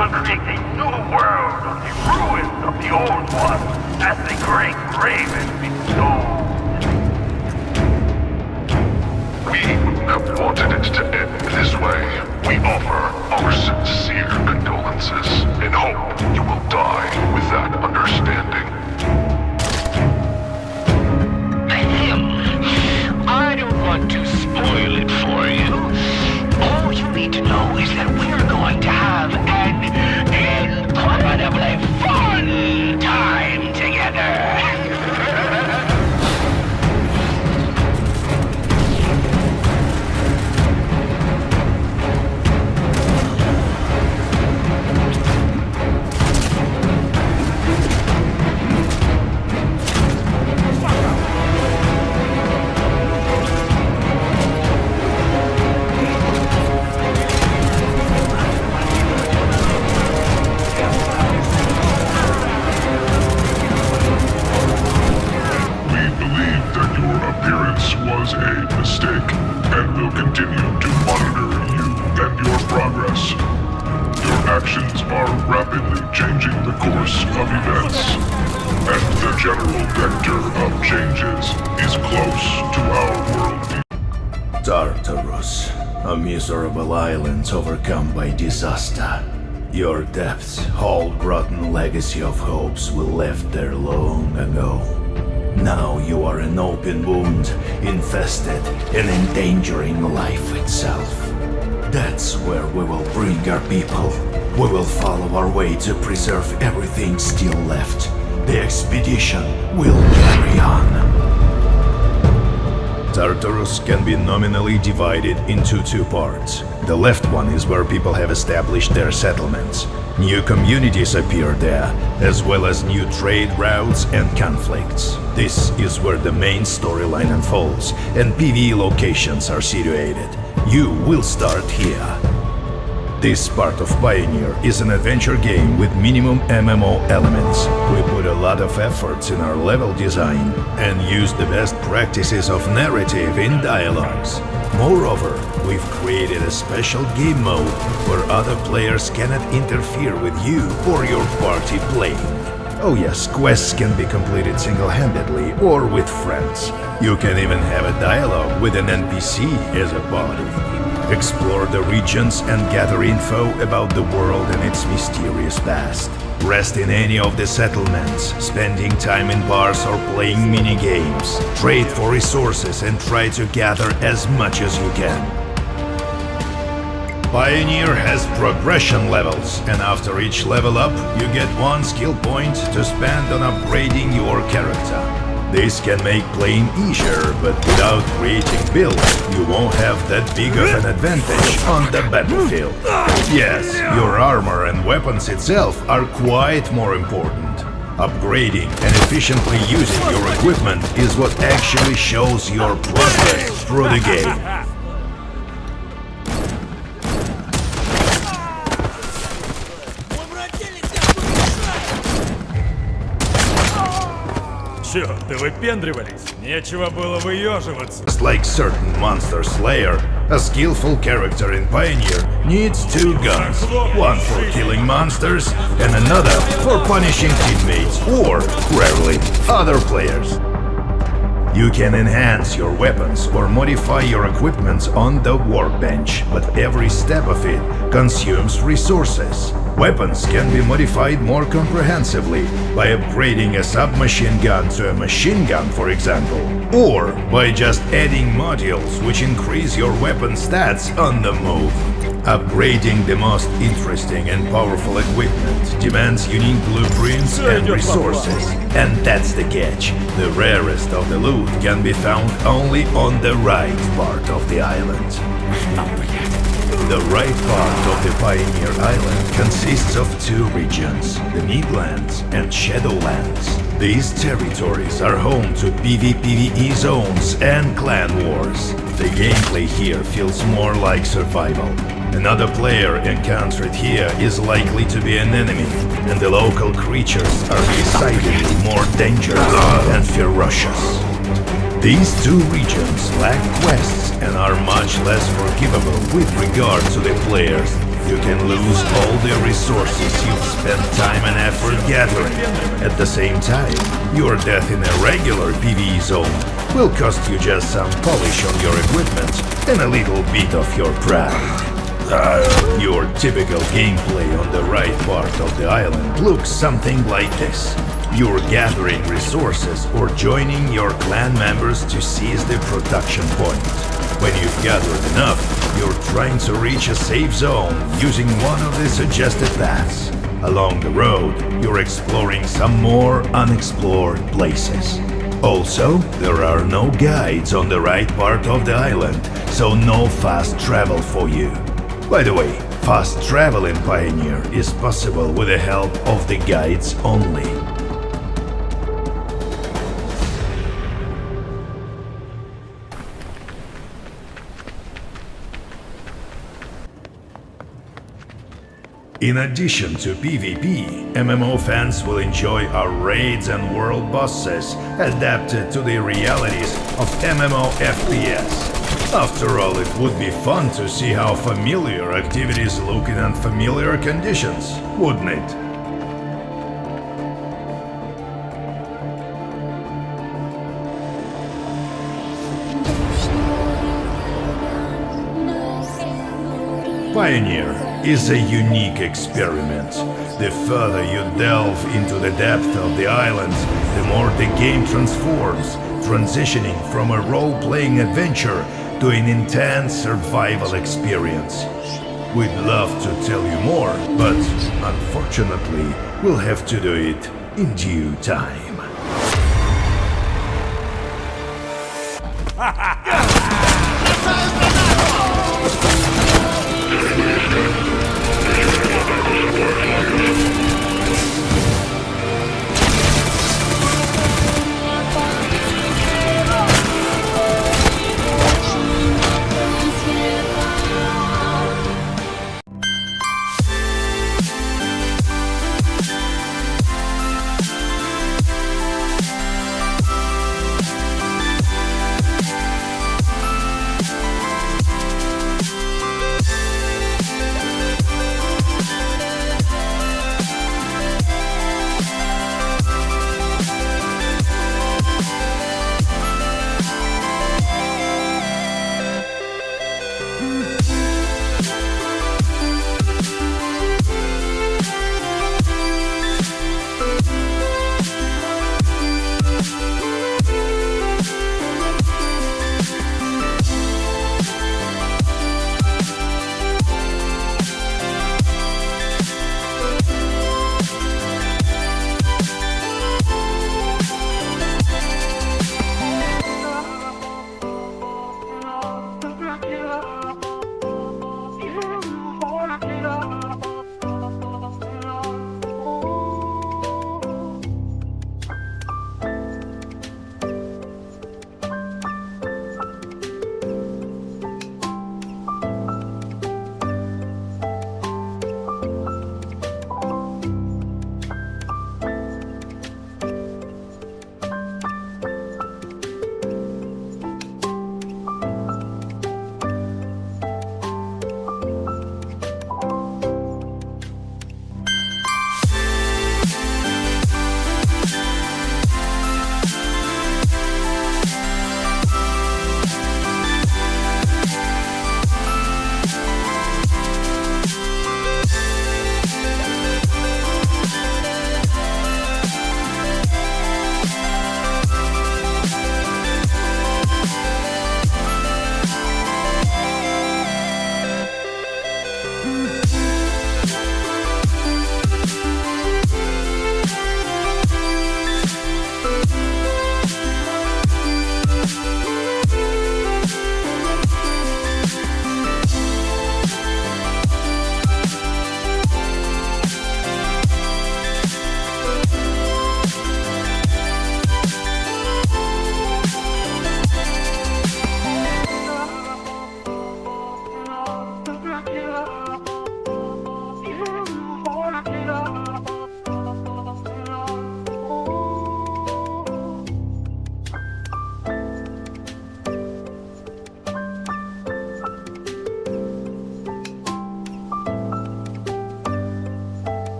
will create a new world on the ruins of the old one, as the great raven bestowed. We have wanted it to end this way. We offer our sincere condolences and hope you will die with that understanding. I don't want to spoil it for you. All you need to know is that we're going to have an incredibly fun time together. Was a mistake, and will continue to monitor you and your progress. Your actions are rapidly changing the course of events, and the general vector of changes is close to our world. Tartarus, a miserable island overcome by disaster. Your depths hold rotten legacy of hopes we left there long ago. Now you are an open wound, infested and endangering life itself. That's where we will bring our people. We will follow our way to preserve everything still left. The expedition will carry on. Tartarus can be nominally divided into two parts. The left one is where people have established their settlements. New communities appear there, as well as new trade routes and conflicts. This is where the main storyline unfolds, and PvE locations are situated. You will start here. This part of Pioneer is an adventure game with minimum MMO elements. We put a lot of efforts in our level design and use the best practices of narrative in dialogues. Moreover, we've created a special game mode where other players cannot interfere with you or your party playing. Oh yes, quests can be completed single-handedly or with friends. You can even have a dialogue with an NPC as a body. Explore the regions and gather info about the world and its mysterious past. Rest in any of the settlements, spending time in bars or playing mini-games. Trade for resources and try to gather as much as you can. Pioneer has progression levels, and after each level up, you get one skill point to spend on upgrading your character. This can make playing easier, but without creating builds, you won't have that big of an advantage on the battlefield. Yes, your armor and weapons itself are quite more important. Upgrading and efficiently using your equipment is what actually shows your progress through the game. Чё, ты выпендривались? Нечего было выёживаться. Just like certain monster slayer, a skillful character in Pioneer needs two guns. One for killing monsters and another for punishing teammates or, rarely, other players. You can enhance your weapons or modify your equipment on the workbench, but every step of it consumes resources. Weapons can be modified more comprehensively by upgrading a submachine gun to a machine gun, for example, or by just adding modules which increase your weapon stats on the move. Upgrading the most interesting and powerful equipment demands unique blueprints and resources. And that's the catch. The rarest of the loot can be found only on the right part of the island. The right part of the Pioneer Island consists of two regions, the Midlands and Shadowlands. These territories are home to PvPvE zones and clan wars. The gameplay here feels more like survival. Another player encountered here is likely to be an enemy, and the local creatures are decidedly more dangerous and ferocious. These two regions lack quests and are much less forgivable with regard to the player's you can lose all the resources you've spent time and effort gathering. At the same time, your death in a regular PvE zone will cost you just some polish on your equipment and a little bit of your pride. Your typical gameplay on the right part of the island looks something like this. You're gathering resources or joining your clan members to seize the production point. When you've gathered enough, you're trying to reach a safe zone using one of the suggested paths. Along the road, you're exploring some more unexplored places. Also, there are no guides on the right part of the island, so no fast travel for you. By the way, fast travel in Pioneer is possible with the help of the guides only. In addition to PvP, MMO fans will enjoy our raids and world bosses adapted to the realities of MMO FPS. After all, it would be fun to see how familiar activities look in unfamiliar conditions, wouldn't it? Pioneer is a unique experiment. The further you delve into the depth of the island, the more the game transforms, transitioning from a role-playing adventure to an intense survival experience. We'd love to tell you more, but unfortunately, we'll have to do it in due time.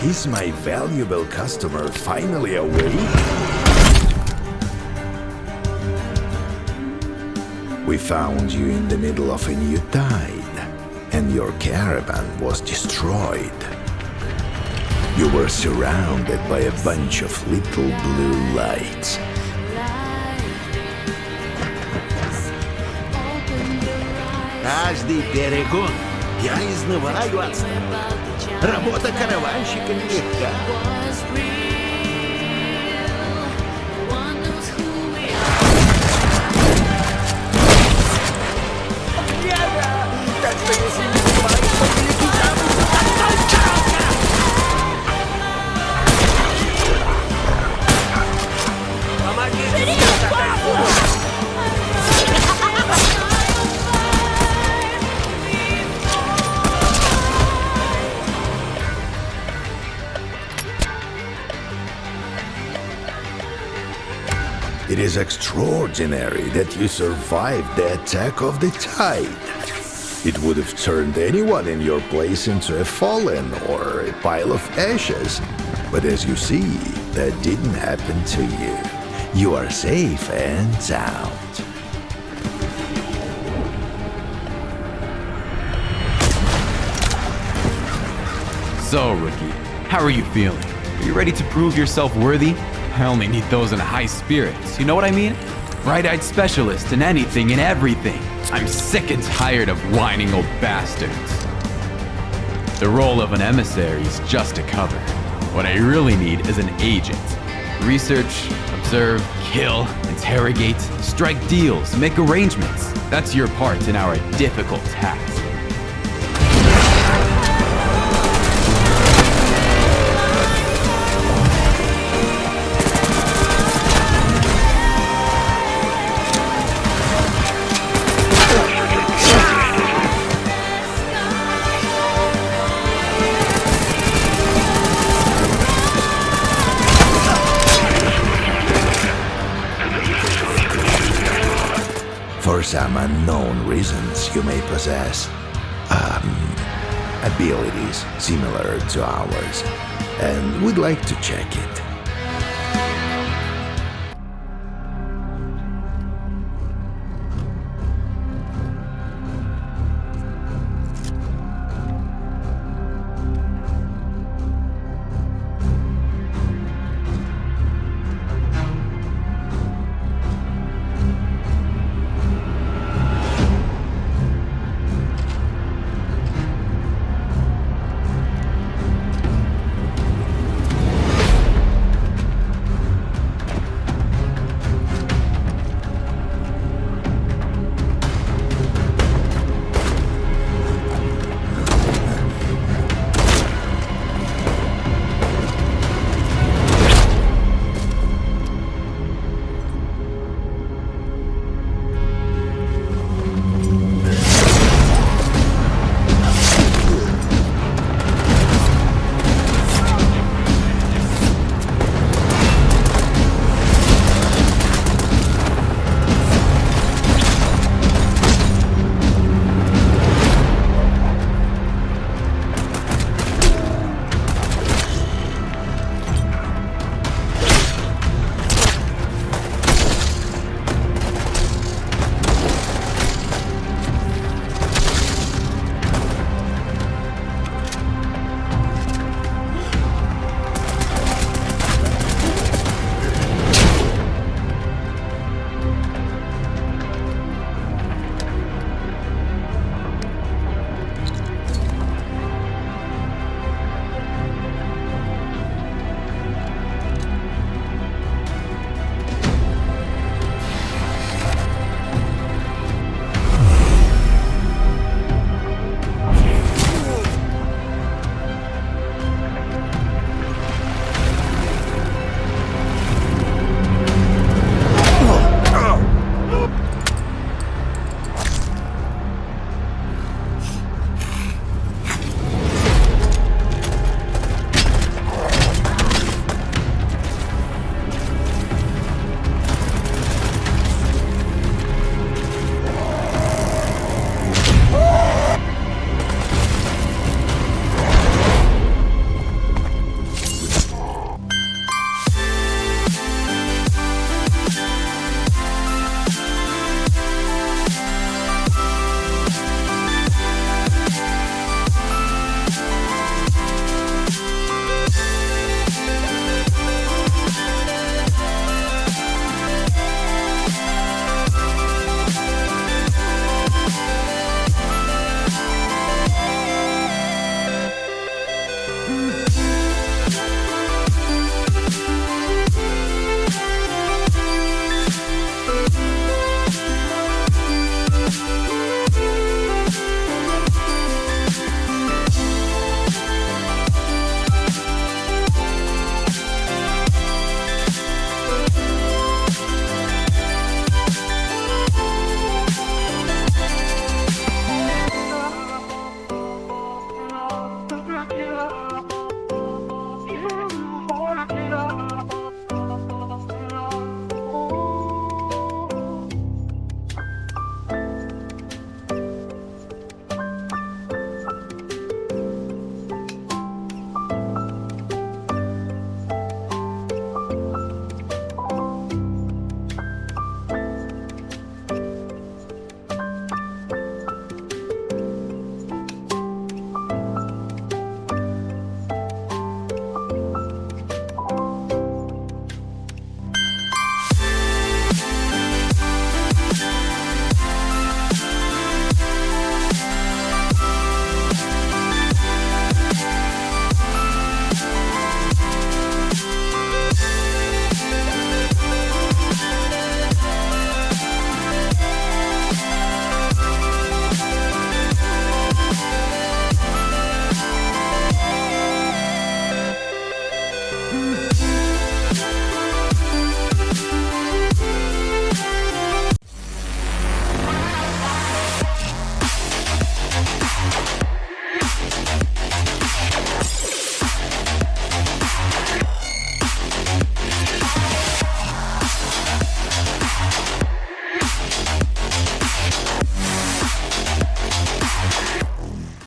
Is my valuable customer finally awake? We found you in the middle of a new tide, and your caravan was destroyed. You were surrounded by a bunch of little blue lights. Каждый перегон я изнываю от страха. Работа караванщика нелегка. Так что если не забывай, то перекидам. Помогите мне отойти. It is extraordinary that you survived the attack of the tide. It would have turned anyone in your place into a fallen or a pile of ashes. But as you see, that didn't happen to you. You are safe and sound. So, rookie, how are you feeling? Are you ready to prove yourself worthy? I only need those in high spirits, you know what I mean? Bright-eyed specialist in anything and everything. I'm sick and tired of whining old bastards. The role of an emissary is just a cover. What I really need is an agent. Research, observe, kill, interrogate, strike deals, make arrangements. That's your part in our difficult task. For some unknown reasons, you may possess abilities similar to ours, and we'd like to check it.